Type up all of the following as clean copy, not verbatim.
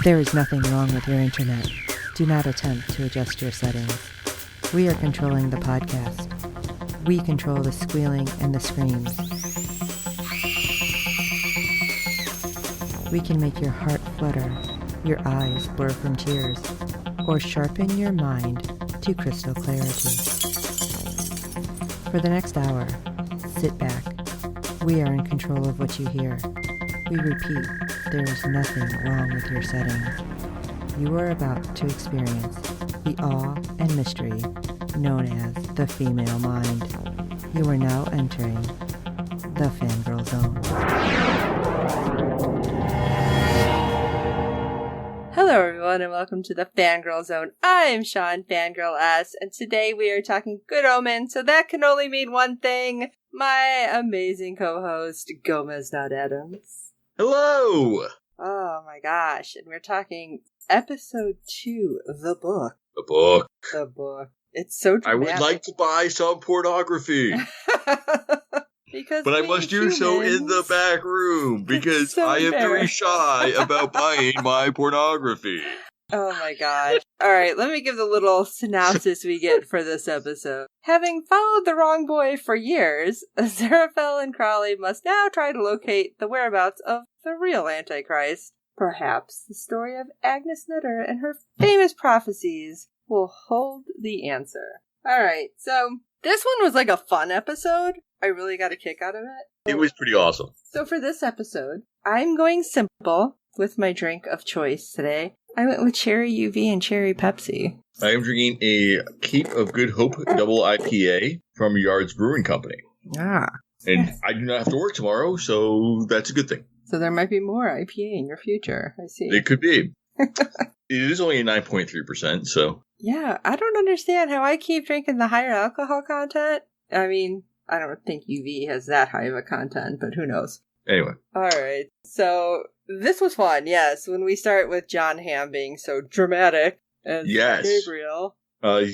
There is nothing wrong with your internet. Do not attempt to adjust your settings. We are controlling the podcast. We control the squealing and the screams. We can make your heart flutter, your eyes blur from tears, or sharpen your mind to crystal clarity. For the next hour, sit back. We are in control of what you hear. We repeat, there is nothing wrong with your settings. You are about to experience the awe and mystery known as the female mind. You are now entering the Fangirl Zone. Hello everyone and welcome to the Fangirl Zone. I'm Sean, Fangirl S, and today we are talking Good Omens, so that can only mean one thing. My amazing co-host, Gomez, not Adams. Hello! Oh my gosh, and we're talking episode 2, The Book. The book. The Book. It's so dramatic. I would like to buy some pornography. But I must do so in the back room because so I am very shy about buying my pornography. Oh my gosh. Alright, let me give the little synopsis we get for this episode. Having followed the wrong boy for years, Aziraphale and Crowley must now try to locate the whereabouts of the real Antichrist. Perhaps the story of Agnes Nutter and her famous prophecies will hold the answer. Alright, so this one was like a fun episode. I really got a kick out of it. It was pretty awesome. So for this episode, I'm going simple with my drink of choice today. I went with Cherry UV and Cherry Pepsi. I am drinking a Cape of Good Hope double IPA from Yards Brewing Company. Ah. And I do not have to work tomorrow, so that's a good thing. So there might be more IPA in your future. I see. It could be. It is only a 9.3%, so. Yeah, I don't understand how I keep drinking the higher alcohol content. I mean, I don't think UV has that high of a content, but who knows? Anyway. Alright, so this was fun, yes, when we start with John Hamm being so dramatic as Gabriel. And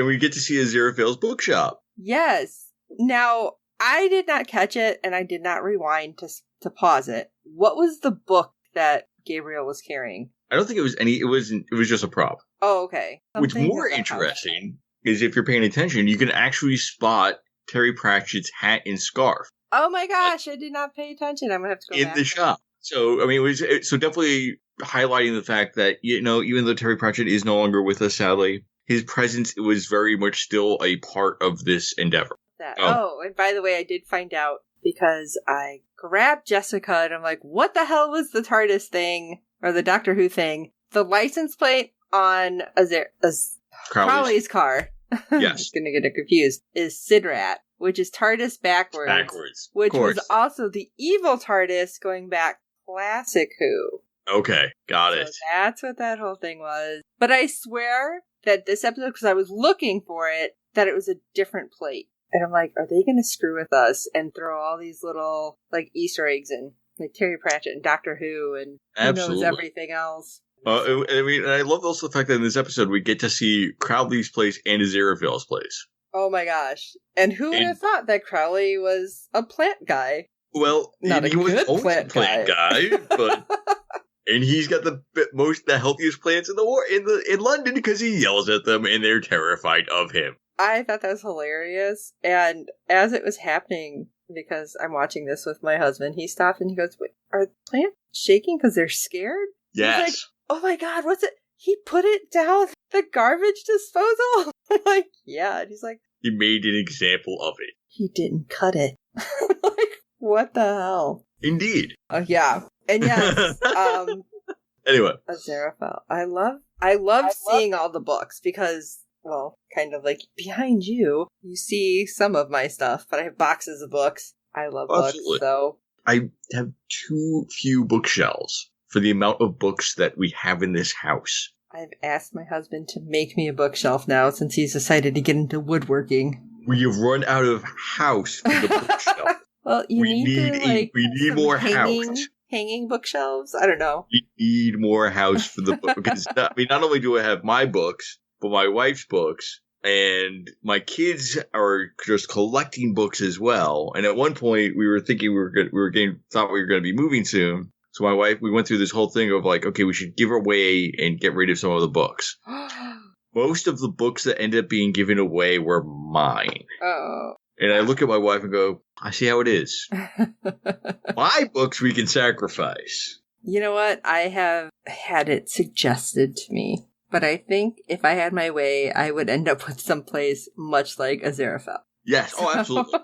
we get to see Aziraphale's bookshop. Yes. Now, I did not catch it, and I did not rewind to pause it. What was the book that Gabriel was carrying? I don't think it was it was just a prop. Oh, okay. What's more interesting is if you're paying attention, you can actually spot Terry Pratchett's hat and scarf. Oh my gosh, I did not pay attention. I'm going to have to go back. In the shop. So, I mean, it was definitely highlighting the fact that, you know, even though Terry Pratchett is no longer with us, sadly, his presence was very much still a part of this endeavor. And by the way, I did find out because I grabbed Jessica and I'm like, what the hell was the TARDIS thing, or the Doctor Who thing? The license plate on Crowley's car. Yes. I'm going to get it confused. Is Sidrat, which is TARDIS backwards. Which was also the evil TARDIS going back classic Who. Okay, got it. That's what that whole thing was. But I swear that this episode, because I was looking for it, that it was a different plate. And I'm like, are they going to screw with us and throw all these little, like, Easter eggs in? Like Terry Pratchett and Doctor Who and who knows everything else. I mean, and I love also the fact that in this episode we get to see Crowley's place and Aziraphale's place. Oh my gosh. And who would have thought that Crowley was a plant guy? Well, not he was a plant guy, but and he's got the healthiest plants in London because he yells at them and they're terrified of him. I thought that was hilarious. And as it was happening, because I'm watching this with my husband, he stopped and he goes, "Wait, are plants shaking because they're scared?" Yes. He's like, "Oh my God, what's it? He put it down the garbage disposal?" I'm like, yeah. And he's like, he made an example of it. He didn't cut it. Like, what the hell? Indeed. Yeah. And yes. Anyway. Aziraphale. I love seeing all the books because, well, kind of like behind you see some of my stuff, but I have boxes of books. I love books, so. I have too few bookshelves for the amount of books that we have in this house. I've asked my husband to make me a bookshelf now since he's decided to get into woodworking. We have run out of house for the bookshelf. Well, we need more house. Hanging bookshelves? I don't know. We need more house for the book. Because not only do I have my books, but my wife's books, and my kids are just collecting books as well. And at one point, we were thinking thought we were going to be moving soon. So my wife, we went through this whole thing of like, okay, we should give away and get rid of some of the books. Most of the books that ended up being given away were mine. Oh. And I look at my wife and go, I see how it is. My books we can sacrifice. You know what? I have had it suggested to me. But I think if I had my way, I would end up with someplace much like Aziraphale. Yes. Oh, absolutely.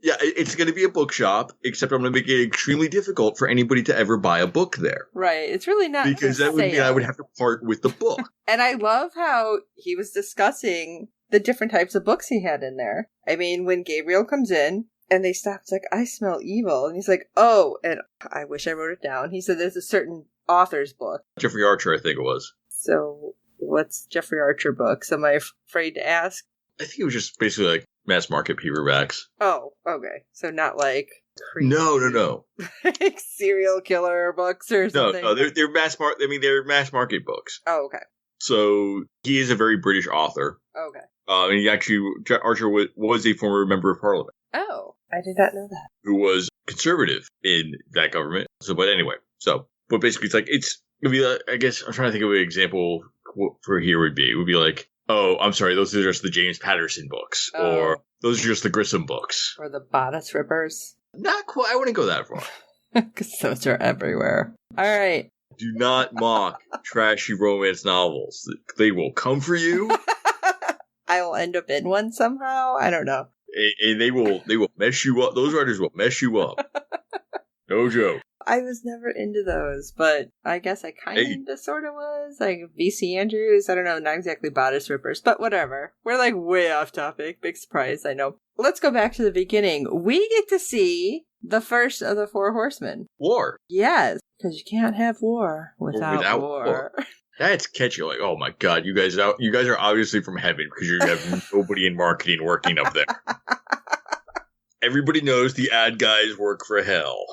Yeah, it's going to be a bookshop, except I'm going to make it extremely difficult for anybody to ever buy a book there. Right. It's really not. Because that would mean I would have to part with the book. And I love how he was discussing the different types of books he had in there. I mean, when Gabriel comes in and they stop, it's like, I smell evil. And he's like, oh, and I wish I wrote it down. He said there's a certain author's book. Jeffrey Archer, I think it was. So what's Jeffrey Archer books? Am I afraid to ask? I think it was just basically like mass market paperbacks. Oh, okay. So not like creepy. No. Like serial killer books or something. No, they're mass market. I mean, they're mass market books. Oh, okay. So he is a very British author. Okay. And he actually, Archer was a former member of Parliament. Oh, I did not know that. Who was conservative in that government. So, but anyway, but basically, it's like it'd be like, I guess I'm trying to think of an example for here would be. It would be like, oh, I'm sorry, those are just the James Patterson books, or those are just the Grissom books, or the Bodice Rippers. Not quite. I wouldn't go that far. Because those are everywhere. All right. Do not mock trashy romance novels. They will come for you. I will end up in one somehow. I don't know. And they will mess you up. Those writers will mess you up. No joke. I was never into those, but I guess I kind of sort of was. Like V.C. Andrews, I don't know, not exactly Bodice Rippers, but whatever. We're like way off topic. Big surprise, I know. Let's go back to the beginning. We get to see the first of the Four Horsemen. War. Yes, because you can't have war without war. That's catchy. Like, oh my god, you guys are obviously from heaven because you have nobody in marketing working up there. Everybody knows the ad guys work for hell.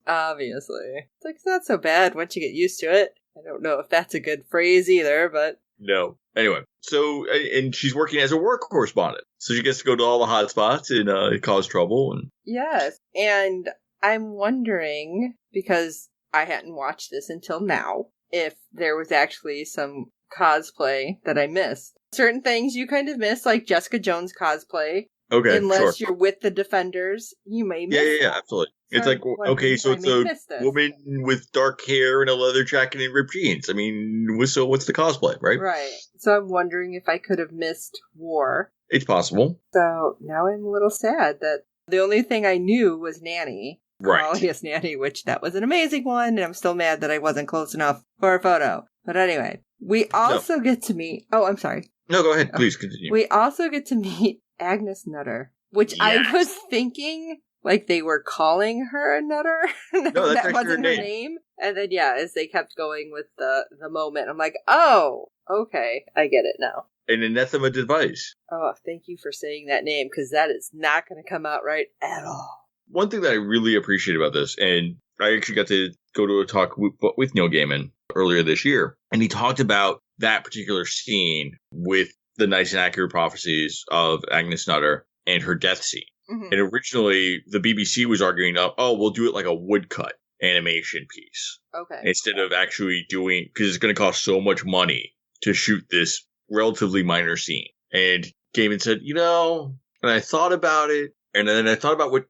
Obviously. It's like, it's not so bad once you get used to it. I don't know if that's a good phrase either, but... No. Anyway, so, and she's working as a war correspondent. So she gets to go to all the hot spots and cause trouble. And yes, and I'm wondering, because I hadn't watched this until now, if there was actually some cosplay that I missed. Certain things you kind of miss, like Jessica Jones cosplay. Okay, unless you're with the Defenders, you may miss Yeah, absolutely. So it's like, okay, so it's a woman with dark hair and a leather jacket and ripped jeans. I mean, so what's the cosplay, right? Right. So I'm wondering if I could have missed War. It's possible. So now I'm a little sad that the only thing I knew was Nanny. Right. Oh, yes, Nanny, which that was an amazing one, and I'm still mad that I wasn't close enough for a photo. But anyway, we also get to meet... Oh, I'm sorry. No, go ahead. Please continue. We also get to meet Agnes Nutter, which I was thinking like they were calling her a nutter. No, that's that wasn't her name. And then, as they kept going with the moment, I'm like, oh, okay, I get it now. An anathema device. Oh, thank you for saying that name, because that is not going to come out right at all. One thing that I really appreciate about this, and I actually got to go to a talk with Neil Gaiman earlier this year, and he talked about that particular scene with the nice and accurate prophecies of Agnes Nutter and her death scene. Mm-hmm. And originally, the BBC was arguing, we'll do it like a woodcut animation piece. Okay. Instead of actually doing, because it's going to cost so much money to shoot this relatively minor scene. And Gaiman said, and I thought about it, and then I thought about what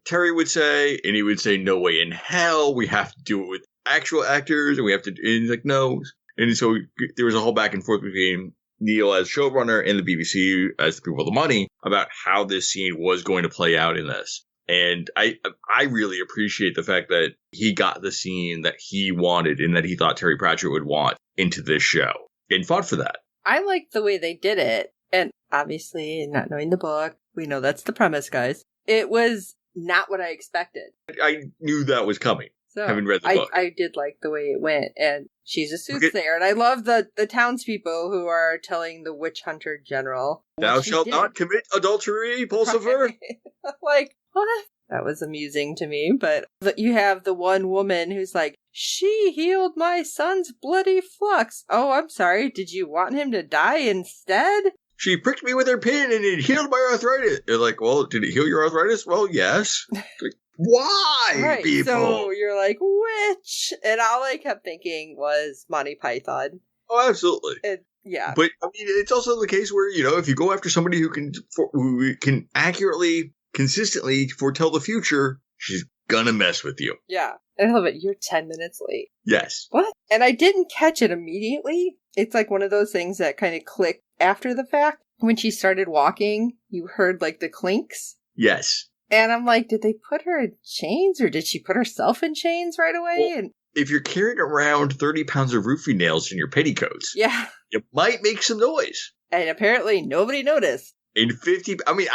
Terry would say, and he would say, no way in hell, we have to do it with actual actors, and and he's like, no. And so there was a whole back and forth between Neil as showrunner and the BBC as the people with the money about how this scene was going to play out in this. And I really appreciate the fact that he got the scene that he wanted and that he thought Terry Pratchett would want into this show and fought for that. I liked the way they did it. And obviously, not knowing the book, we know that's the premise, guys. It was not what I expected. I knew that was coming. So having read the book. I did like the way it went, and she's a soothsayer, and I love the townspeople who are telling the witch hunter general, "Thou shalt not commit adultery, Pulsifer." Right. Like, what? That was amusing to me, but you have the one woman who's like, she healed my son's bloody flux. Oh, I'm sorry, did you want him to die instead? She pricked me with her pin and it healed my arthritis. You're like, well, did it heal your arthritis? Well, yes. Why, Right. people? So you're like, witch. And all I kept thinking was Monty Python. Oh, absolutely. Yeah. But, I mean, it's also the case where, if you go after somebody who can accurately, consistently foretell the future, she's gonna mess with you. Yeah. And I love it. You're 10 minutes late. Yes. What? And I didn't catch it immediately. It's like one of those things that kind of clicked after the fact. When she started walking, you heard like the clinks. Yes. And I'm like, did they put her in chains or did she put herself in chains right away? Well, if you're carrying around 30 pounds of roofie nails in your petticoats, yeah, it might make some noise. And apparently nobody noticed. In 50, I mean,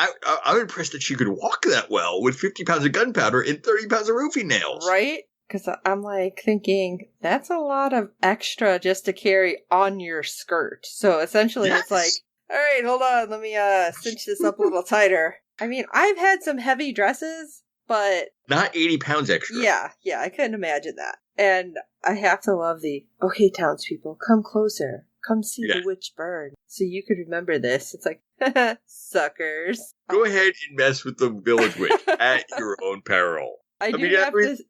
I'm impressed that she could walk that well with 50 pounds of gunpowder and 30 pounds of roofie nails. Right? Because I'm like thinking, that's a lot of extra just to carry on your skirt. So essentially It's like, all right, hold on, let me cinch this up a little tighter. I mean, I've had some heavy dresses, but... Not 80 pounds extra. Yeah, I couldn't imagine that. And I have to love okay, townspeople, come closer. Come see the witch burn. So you could remember this. It's like, suckers. Go ahead and mess with the village witch at your own peril. I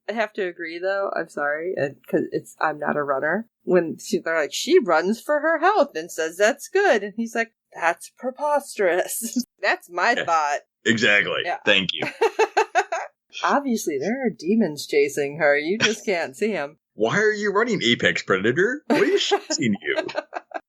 have to agree, though. I'm sorry, because I'm not a runner. When they're like, she runs for her health and says that's good, and he's like, that's preposterous. That's my thought. Exactly. Yeah. Thank you. Obviously, there are demons chasing her. You just can't see them. Why are you running, Apex Predator? What is chasing you?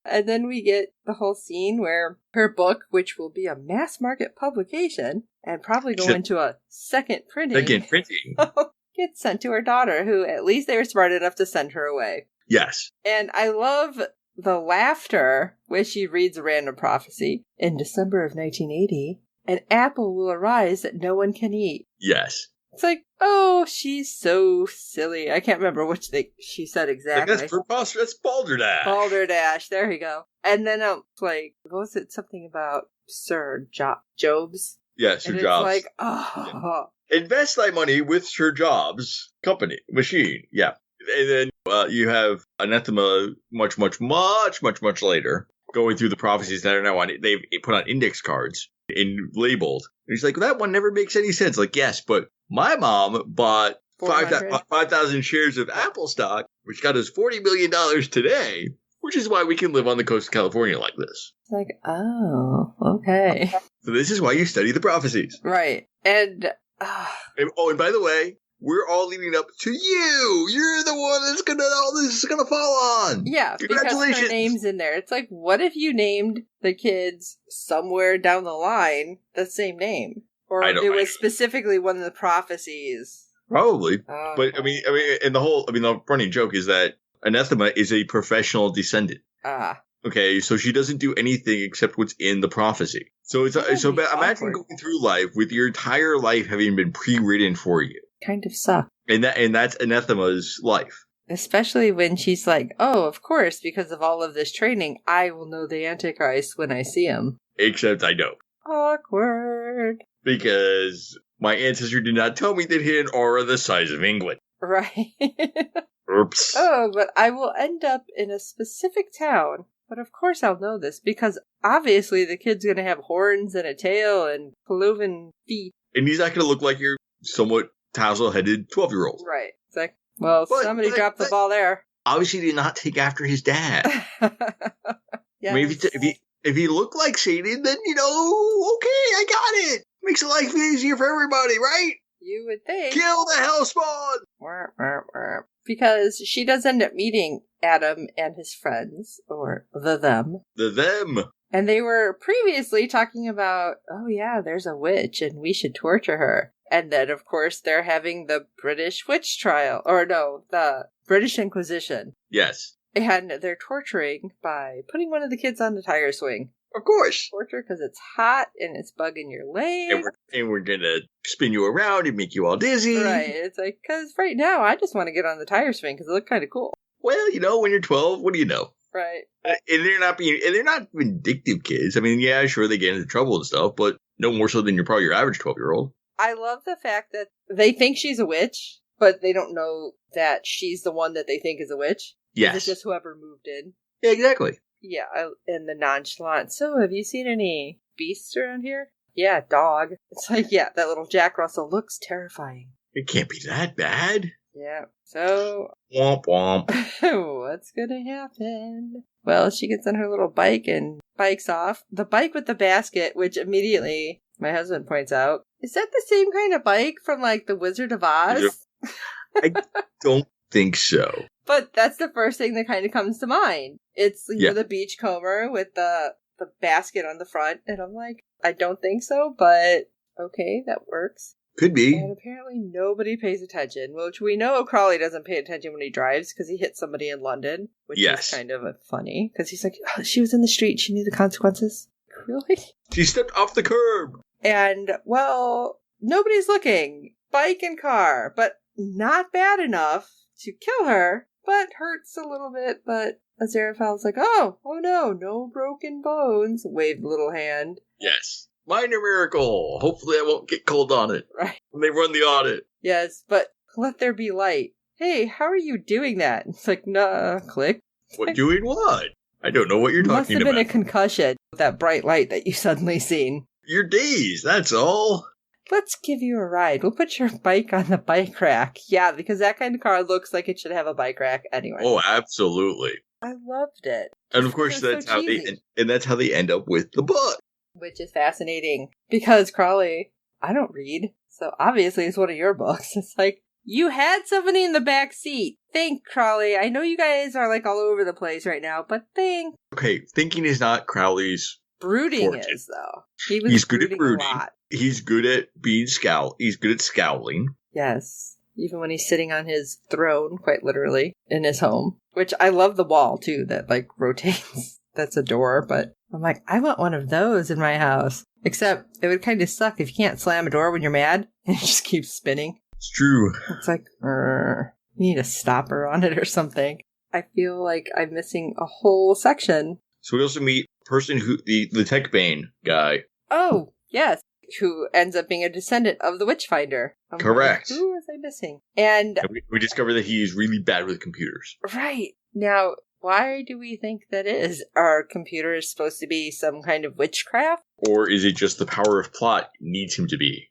And then we get the whole scene where her book, which will be a mass market publication and probably go into a second printing, gets sent to her daughter, who at least they were smart enough to send her away. Yes. And I love the laughter when she reads a random prophecy. In December of 1980, an apple will arise that no one can eat. Yes. It's like, oh, she's so silly. I can't remember which she said exactly. That's preposterous. That's Balderdash. Balderdash. There you go. And then like, what was it? Something about Sir Jobs? Yes, Sir and Jobs. It's like, oh. Yeah. Invest thy money with Sir Jobs' machine. Yeah. And then you have Anathema much later going through the prophecies that are now on it. They've put on index cards and labeled. And he's like, well, that one never makes any sense. Like, yes, but my mom bought 5,000 shares of Apple stock, which got us $40 million today, which is why we can live on the coast of California like this. It's like, oh, okay. So this is why you study the prophecies. Right. And and by the way, we're all leading up to you. You're the one that's all this is gonna fall on. Yeah, congratulations. Because her name's in there. It's like, what if you named the kids somewhere down the line the same name, or it was specifically one of the prophecies? Probably, but I mean, and the running joke is that Anathema is a professional descendant. Okay, so she doesn't do anything except what's in the prophecy. So imagine going through life with your entire life having been pre-written for you. Kind of suck. And that's Anathema's life. Especially when she's like, oh, of course, because of all of this training, I will know the Antichrist when I see him. Except I don't. Awkward. Because my ancestor did not tell me that he had an aura the size of England. Right. Oops. Oh, but I will end up in a specific town. But of course I'll know this, because obviously the kid's going to have horns and a tail and cloven feet. And he's not going to look like your somewhat tassel-headed 12-year-old. Right. It's like, well, somebody dropped the ball there. Obviously did not take after his dad. Yes. I mean, if he looked like Satan, then, okay, I got it. Makes life easier for everybody, right? You would think. Kill the hellspawn! Because she does end up meeting Adam and his friends, or them. The them. And they were previously talking about, oh yeah, there's a witch and we should torture her. And then, of course, they're having the British witch trial. Or no, the British Inquisition. Yes. And they're torturing by putting one of the kids on the tire swing. Of course. Torture because it's hot and it's bugging your leg. And we're going to spin you around and make you all dizzy. Right. It's like, because right now I just want to get on the tire swing because it looked kind of cool. Well, when you're 12, what do you know? Right. And they're not vindictive kids. I mean, yeah, sure, they get into trouble and stuff, but no more so than your average 12-year-old. I love the fact that they think she's a witch, but they don't know that she's the one that they think is a witch. Yes. It's just whoever moved in. Yeah, exactly. Yeah, and the nonchalant. So, have you seen any beasts around here? Yeah, dog. It's like, yeah, that little Jack Russell looks terrifying. It can't be that bad. Yeah. So Womp womp. what's gonna happen? Well, she gets on her little bike and bikes off. The bike with the basket, which immediately my husband points out, is that the same kind of bike from like the Wizard of Oz? I don't think so. But that's the first thing that kind of comes to mind. It's the beachcomber with the basket on the front, and I'm like, I don't think so, but okay, that works. Could be. And apparently nobody pays attention, which we know Crowley doesn't pay attention when he drives because he hit somebody in London, which is kind of funny because he's like, oh, she was in the street, she knew the consequences. Really? She stepped off the curb. And, well, nobody's looking. Bike and car, but not bad enough to kill her, but hurts a little bit. But Aziraphale's like, oh no, no broken bones. Waved a little hand. Yes. Minor miracle. Hopefully I won't get cold on it. Right. When they run the audit. Yes, but let there be light. Hey, how are you doing that? It's like, nah, click. What, doing what? I don't know what you're talking about. Must have been a concussion with that bright light that you suddenly seen. You're dazed, that's all. Let's give you a ride. We'll put your bike on the bike rack. Yeah, because that kind of car looks like it should have a bike rack anyway. Oh, absolutely. I loved it. And of course, that's how they end up with the book. Which is fascinating because Crowley, I don't read, so obviously it's one of your books. It's like, you had somebody in the back seat. Think, Crowley. I know you guys are like all over the place right now, but think. Okay, thinking is not Crowley's brooding fortune. Is though. He's good at brooding. A lot. He's good at being He's good at scowling. Yes. Even when he's sitting on his throne, quite literally, in his home. Which I love the wall too, that like rotates. That's a door, but I'm like, I want one of those in my house. Except it would kind of suck if you can't slam a door when you're mad and it just keeps spinning. It's true. It's like, you need a stopper on it or something. I feel like I'm missing a whole section. So we also meet a person the Tech Bane guy. Oh, yes. Who ends up being a descendant of the Witchfinder. Correct. Like, who was I missing? And we discover that he is really bad with computers. Right. Now, why do we think that is? Are computers supposed to be some kind of witchcraft? Or is it just the power of plot needs him to be?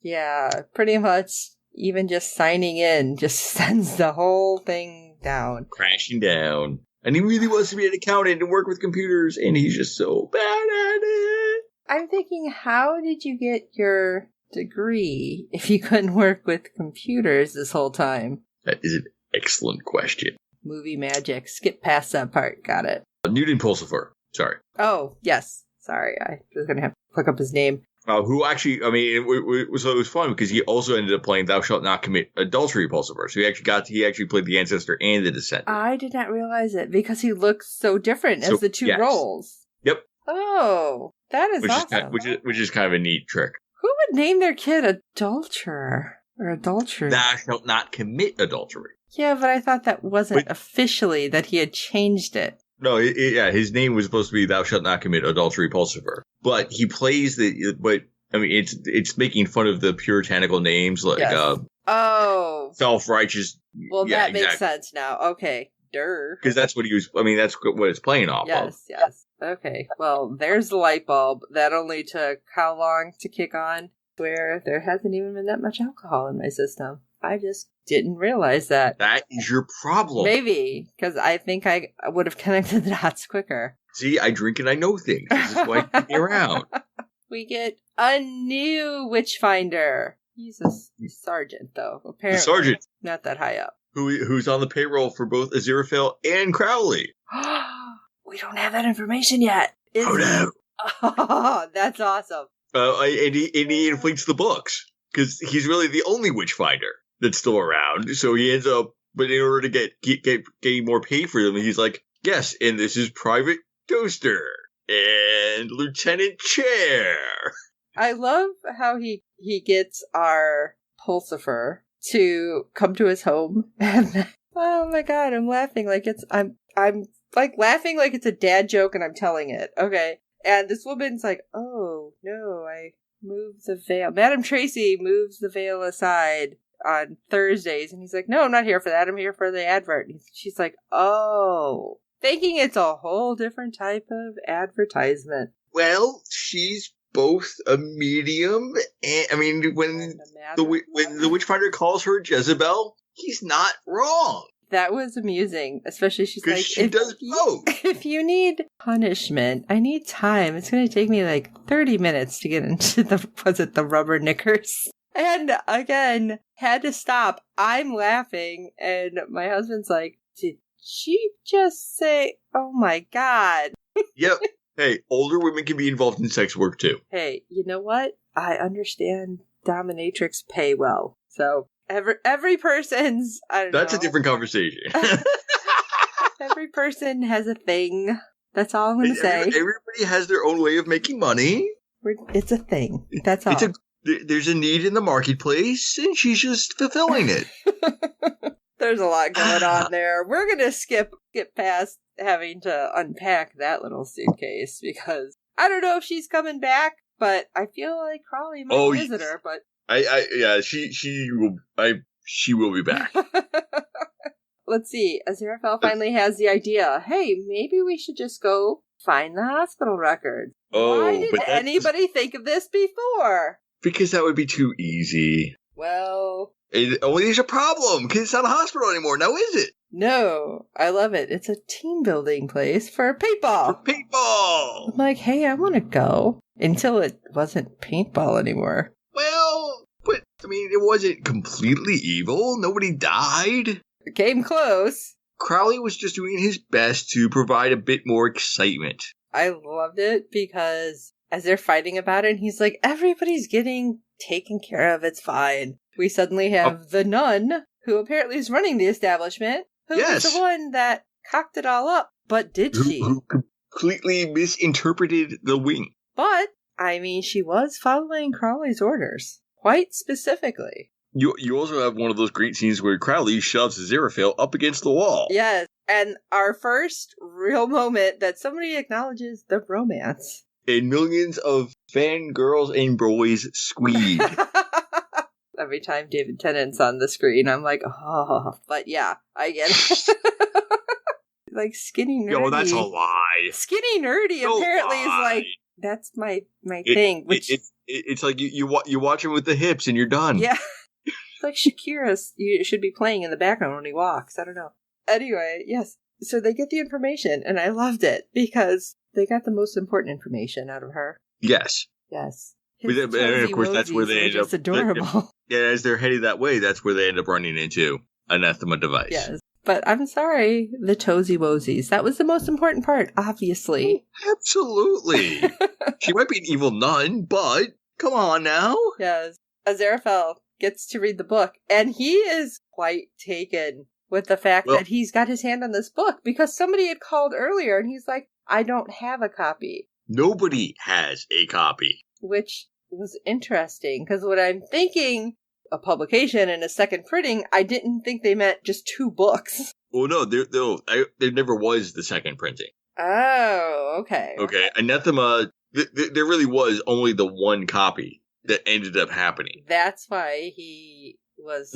Yeah, pretty much. Even just signing in just sends the whole thing down. Crashing down. And he really wants to be an accountant and work with computers, and he's just so bad at it. I'm thinking, how did you get your degree if you couldn't work with computers this whole time? That is an excellent question. Movie magic. Skip past that part. Got it. Newton Pulsifer. Sorry. Oh, yes. Sorry. I was going to have to look up his name. Who actually, I mean, it was fun because he also ended up playing Thou Shalt Not Commit Adultery Pulsifer. So he actually played the Ancestor and the Descendant. I did not realize it because he looks so different as the two roles. Yep. Oh, that is awesome. Which is kind of a neat trick. Who would name their kid adulterer or adultery? Thou Shalt Not Commit Adultery. Yeah, but I thought that wasn't officially that he had changed it. No, his name was supposed to be Thou Shalt Not Commit Adultery Pulsifer. But he plays it's making fun of the puritanical names like, self-righteous. Well, that makes sense now. Okay. Because that's what that's what it's playing off of. Yes. Okay. Well, there's the light bulb. That only took how long to kick on? Where there hasn't even been that much alcohol in my system. I just didn't realize that. That is your problem. Maybe, because I think I would have connected the dots quicker. See, I drink and I know things. This is why I keep me around. We get a new Witchfinder. He's a sergeant, though. Apparently, the sergeant, not that high up. Who's on the payroll for both Aziraphale and Crowley? We don't have that information yet. No! Oh, that's awesome. And he inflates the books because he's really the only Witchfinder that's still around. So he ends up, but in order to getting more pay for them, he's like, yes, and this is Private Toaster and Lieutenant Chair. I love how he gets our Pulsifer to come to his home, and oh my god, I'm laughing like I'm like laughing like it's a dad joke, and I'm telling it. Okay, and this woman's like, oh no, I moved the veil. Madam Tracy moves the veil aside on Thursdays, and he's like, no, I'm not here for that. I'm here for the advert. And she's like, oh, thinking it's a whole different type of advertisement. Well, she's both a medium. And, I mean, when the Witchfinder calls her Jezebel, he's not wrong. That was amusing, especially she's like, she does both. If you need punishment, I need time. It's going to take me like 30 minutes to get into the rubber knickers. And again, had to stop. I'm laughing, and my husband's like, did she just say, oh my God? Yep. Hey, older women can be involved in sex work too. Hey, you know what? I understand dominatrix pay well. So every person's, I don't know. That's a different conversation. Every person has a thing. That's all I'm going to say. Everybody has their own way of making money. It's a thing. That's all. There's a need in the marketplace, and she's just fulfilling it. There's a lot going on there. We're going to skip past having to unpack that little suitcase, because I don't know if she's coming back, but I feel like Crawley might visit her, but... she will be back. Let's see. Aziraphale finally has the idea. Hey, maybe we should just go find the hospital records. Why didn't anybody think of this before? Because that would be too easy. Well... there's a problem, because it's not a hospital anymore, now is it? No, I love it. It's a team building place for paintball. I'm like, hey, I want to go. Until it wasn't paintball anymore. Well, but, I mean, it wasn't completely evil. Nobody died. It came close. Crowley was just doing his best to provide a bit more excitement. I loved it because as they're fighting about it, and he's like, everybody's getting taken care of. It's fine. We suddenly have the nun, who apparently is running the establishment, who was the one that cocked it all up. But did she? Who completely misinterpreted the wing. But, I mean, she was following Crowley's orders. Quite specifically. You also have one of those great scenes where Crowley shoves Aziraphale up against the wall. Yes, and our first real moment that somebody acknowledges the romance. And millions of fangirls and boys squeed. Every time David Tennant's on the screen, I'm like, oh, but yeah, I get it. Like Skinny Nerdy. Yo, that's a lie. Skinny Nerdy apparently is like, that's my thing. Which it's like you watch him with the hips and you're done. Yeah. It's like Shakira's, you should be playing in the background when he walks. I don't know. Anyway, yes. So they get the information, and I loved it because they got the most important information out of her. Yes. Yes. And of course, that's where they end up. It's adorable. Yeah, as they're heading that way, that's where they end up running into Anathema device. Yes. But I'm sorry, the Toesy Woesies. That was the most important part, obviously. Absolutely. She might be an evil nun, but come on now. Yes. Aziraphale gets to read the book, and he is quite taken with the fact that he's got his hand on this book, because somebody had called earlier, and he's like, I don't have a copy. Nobody has a copy. Which was interesting, because what I'm thinking, a publication and a second printing, I didn't think they meant just 2 books. Well, no, there never was the second printing. Oh, okay. Okay, Anathema, there really was only the one copy that ended up happening. That's why he was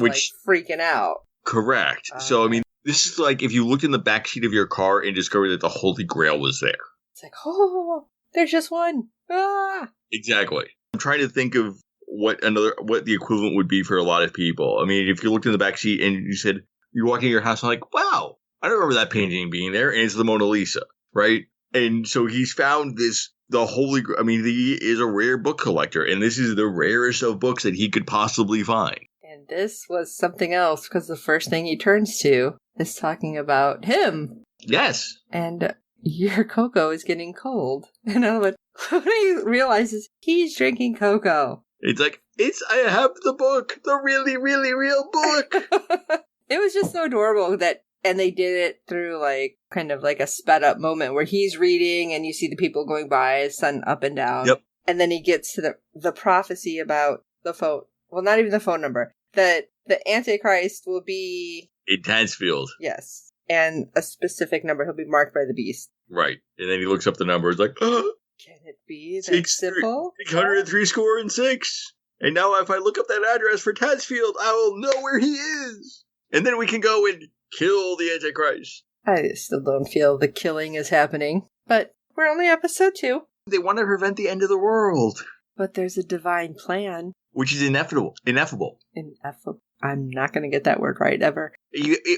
freaking out. Correct. So, I mean, this is like if you looked in the backseat of your car and discovered that the Holy Grail was there. It's like, oh, there's just one. Ah! Exactly. I'm trying to think of what the equivalent would be for a lot of people. I mean, if you looked in the backseat and you said, you walk into your house and like, wow, I don't remember that painting being there, and it's the Mona Lisa, right? And so he's found the Holy Grail. I mean, he is a rare book collector, and this is the rarest of books that he could possibly find. And this was something else, because the first thing he turns to is talking about him. Yes. And your cocoa is getting cold. And when he realizes he's drinking cocoa. It's like, I have the book, the really, really real book. It was just so adorable and they did it through kind of like a sped up moment where he's reading and you see the people going by, his son up and down. Yep. And then he gets to the prophecy about the phone. Well, not even the phone number. That the Antichrist will be... in Tansfield. Yes. And a specific number. He'll be marked by the beast. Right. And then he looks up the number. It's like, oh, can it be that simple? 603 And now if I look up that address for Tansfield, I will know where he is. And then we can go and kill the Antichrist. I still don't feel the killing is happening. But we're only episode 2. They want to prevent the end of the world. But there's a divine plan. Which is ineffable. Ineffable. I'm not going to get that word right ever.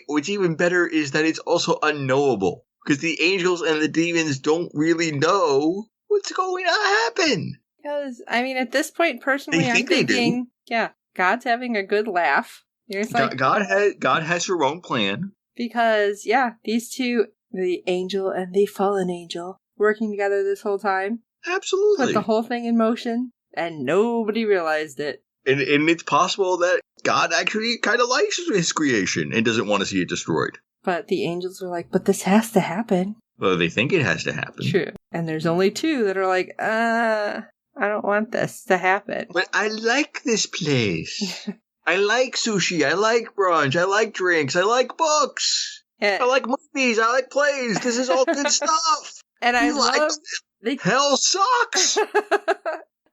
What's even better is that it's also unknowable. Because the angels and the demons don't really know what's going to happen. Because, I mean, at this point, personally, I'm thinking, yeah, God's having a good laugh. Like, God has her own plan. Because, yeah, these two, the angel and the fallen angel, working together this whole time. Absolutely. Put the whole thing in motion, and nobody realized it. And it's possible that God actually kind of likes his creation and doesn't want to see it destroyed. But the angels are like, but this has to happen. Well, they think it has to happen. True. And there's only two that are like, I don't want this to happen. But I like this place. I like sushi. I like brunch. I like drinks. I like books. I like movies. I like plays. This is all good stuff. And I love... Hell sucks!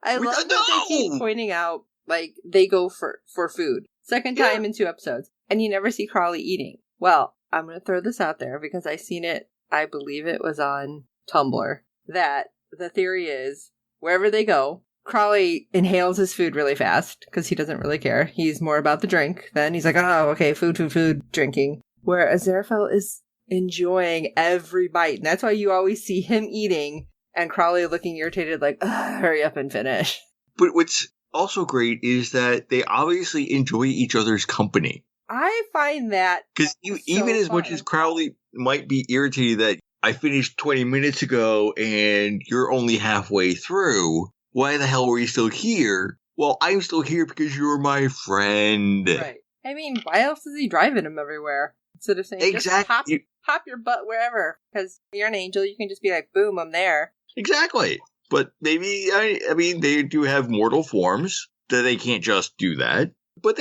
I love that they keep pointing out, like, they go for food. Second time in 2 episodes. And you never see Crowley eating. Well, I'm going to throw this out there because I seen it, I believe it was on Tumblr, that the theory is, wherever they go, Crowley inhales his food really fast because he doesn't really care. He's more about the drink. Then he's like, oh, okay, food, drinking. Whereas Aziraphale is enjoying every bite. And that's why you always see him eating and Crowley looking irritated like, hurry up and finish. But what's also great is that they obviously enjoy each other's company. I find that because even as much as Crowley might be irritated that I finished 20 minutes ago and you're only halfway through, why the hell were you still here? Well, I'm still here because you're my friend. Right. I mean, why else is he driving him everywhere? Instead of saying, exactly. Just pop your butt wherever. Because you're an angel, you can just be like, boom, I'm there. Exactly. But maybe, I mean, they do have mortal forms that they can't just do that. But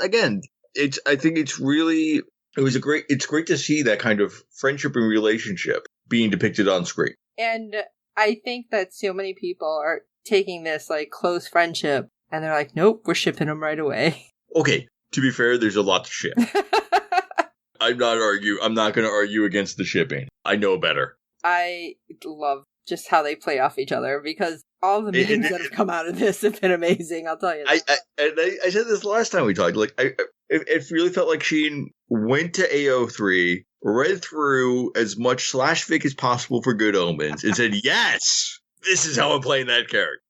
again, I think it's great to see that kind of friendship and relationship being depicted on screen. And I think that so many people are taking this, like, close friendship, and they're like, nope, we're shipping them right away. Okay, to be fair, there's a lot to ship. I'm not going to argue against the shipping. I know better. I love just how they play off each other, because all the memes that have come out of this have been amazing, I'll tell you. I said this last time we talked, like, it really felt like Sheen went to AO3, read through as much /fic as possible for Good Omens, and said, yes, this is how I'm playing that character.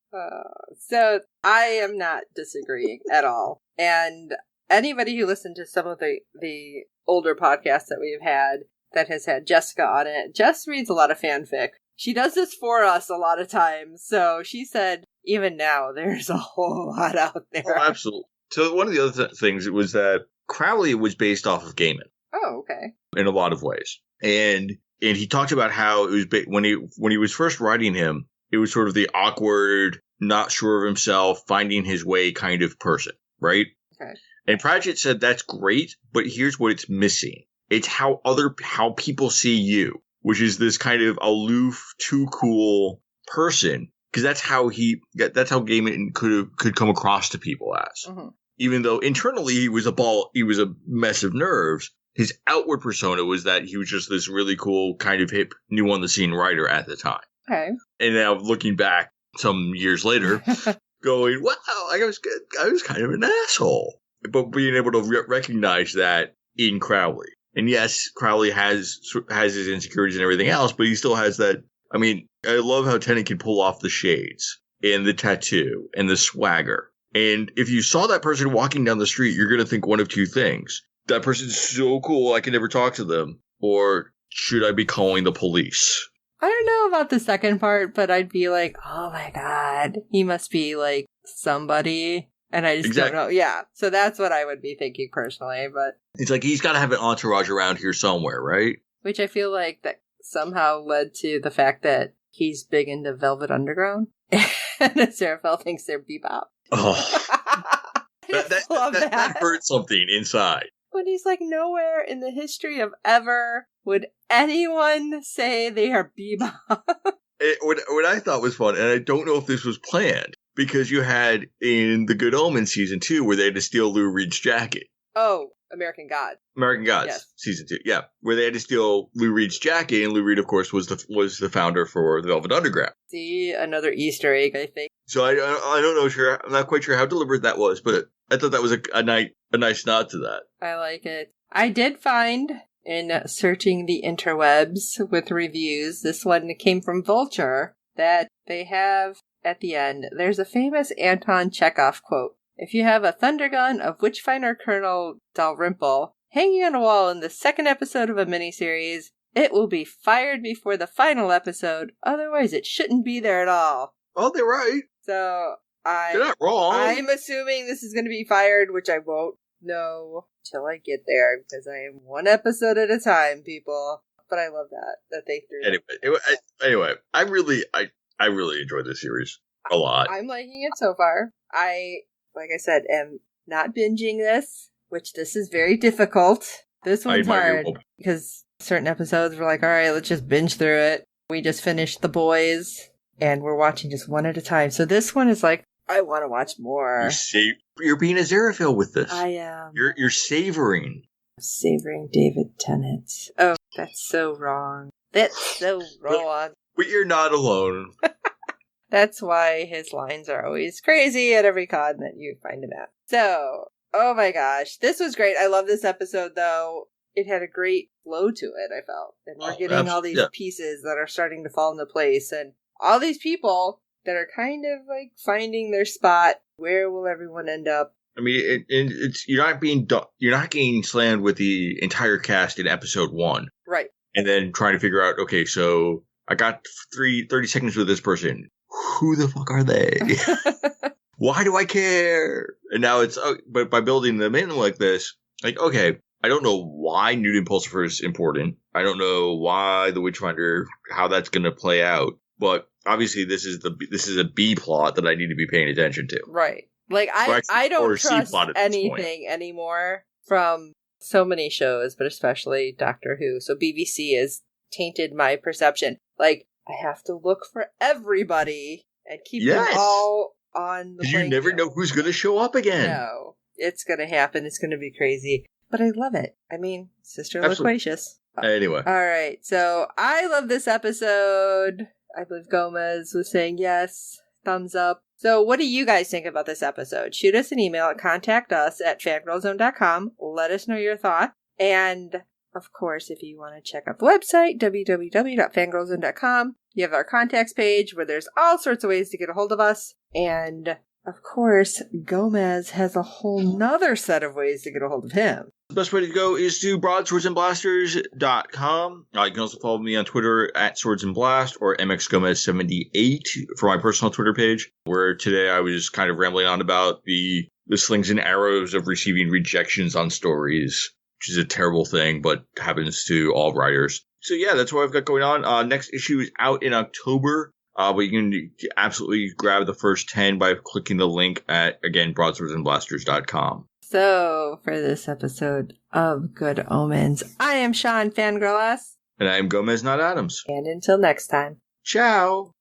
So I am not disagreeing at all. And anybody who listened to some of the older podcasts that we've had that has had Jessica on it, Jess reads a lot of fanfic. She does this for us a lot of times. So she said, even now, there's a whole lot out there. Oh, absolutely. So one of the other things was that Crowley was based off of Gaiman. Oh, okay. In a lot of ways. And he talked about how it was when he was first writing him, it was sort of the awkward, not sure of himself, finding his way kind of person, right? Okay. And Pratchett said that's great, but here's what it's missing. It's how people see you, which is this kind of aloof, too cool person, because that's how Gaiman could come across to people as. Mm-hmm. Even though internally he was a mess of nerves, his outward persona was that he was just this really cool, kind of hip, new on the scene writer at the time. Okay. And now looking back some years lalater, going, wow, I was kind of an asshole. But being able to recognize that in Crowley. And yes, Crowley has his insecurities and everything else, but he still has that. I mean, I love how Tennant can pull off the shades and the tattoo and the swagger. And if you saw that person walking down the street, you're going to think one of two things. That person's so cool, I can never talk to them. Or should I be calling the police? I don't know about the second part, but I'd be like, oh my God, he must be like somebody. And I just don't know. Yeah. So that's what I would be thinking personally. But it's like he's got to have an entourage around here somewhere, right? Which I feel like that somehow led to the fact that he's big into Velvet Underground. And Aziraphale thinks they're bebop. Oh. that hurt something inside. But he's like, nowhere in the history of ever would anyone say they are bebop. What I thought was fun, and I don't know if this was planned, because you had in the Good Omens season 2 where they had to steal Lou Reed's jacket. Oh, American Gods. American Gods, Yes. season 2. Yeah, where they had to steal Lou Reed's jacket, and Lou Reed, of course, was the founder for the Velvet Underground. See, another Easter egg, I think. So I don't know, sure, I'm not quite sure how deliberate that was, but I thought that was a nice nod to that. I like it. I did find, in searching the interwebs with reviews, this one came from Vulture, that they have, at the end, there's a famous Anton Chekhov quote. If you have a thunder gun of Witchfinder Colonel Dalrymple hanging on a wall in the second episode of a miniseries, it will be fired before the final episode, otherwise it shouldn't be there at all. Oh, they're right. So, They're not wrong. I'm assuming this is going to be fired, which I won't know till I get there, because I am one episode at a time, people. But I love that they threw Anyway, I really enjoyed this series a lot. I'm liking it so far. Like I said, am not binging this, which this is very difficult. This one's hard because certain episodes were like, all right, let's just binge through it. We just finished The Boys and we're watching just one at a time. So this one is like, I want to watch more. You're being a Xerophil with this. I am. You're savoring. Savoring David Tennant. Oh, that's so wrong. That's so wrong. But you're not alone. That's why his lines are always crazy at every con that you find him at. So, oh my gosh, this was great. I love this episode, though. It had a great flow to it, I felt. And we're getting all these pieces that are starting to fall into place. And all these people that are kind of like finding their spot. Where will everyone end up? I mean, it's you're not getting slammed with the entire cast in episode 1. Right. And then trying to figure out, okay, so I got 30 seconds with this person. Who the fuck are they? Why do I care? And now but by building them in like this, like, okay, I don't know why Newton Pulsifer is important. I don't know why the Witchfinder, how that's going to play out. But obviously this is a B plot that I need to be paying attention to. Right. Like, I don't trust anything anymore from so many shows, but especially Doctor Who. So BBC has tainted my perception. Like, I have to look for everybody and keep them all on the You never know who's going to show up again. No, it's going to happen. It's going to be crazy. But I love it. I mean, Sister Loquacious. Anyway. All right. So I love this episode. I believe Gomez was saying yes. Thumbs up. So what do you guys think about this episode? Shoot us an email at contactus@fangirlzone.com. Let us know your thoughts. And of course, if you want to check out the website, www.fangirlzone.com, you have our contacts page where there's all sorts of ways to get a hold of us. And of course, Gomez has a whole nother set of ways to get a hold of him. The best way to go is to broadswordsandblasters.com. You can also follow me on Twitter at swordsandblast or mxgomez78 for my personal Twitter page, where today I was kind of rambling on about the slings and arrows of receiving rejections on stories, which is a terrible thing, but happens to all writers. So yeah, that's what I've got going on. Next issue is out in October. But you can absolutely grab the first 10 by clicking the link at, again, broadswordsandblasters.com. So, for this episode of Good Omens, I am Sean Fangirl S. And I am Gomez, not Adams. And until next time. Ciao.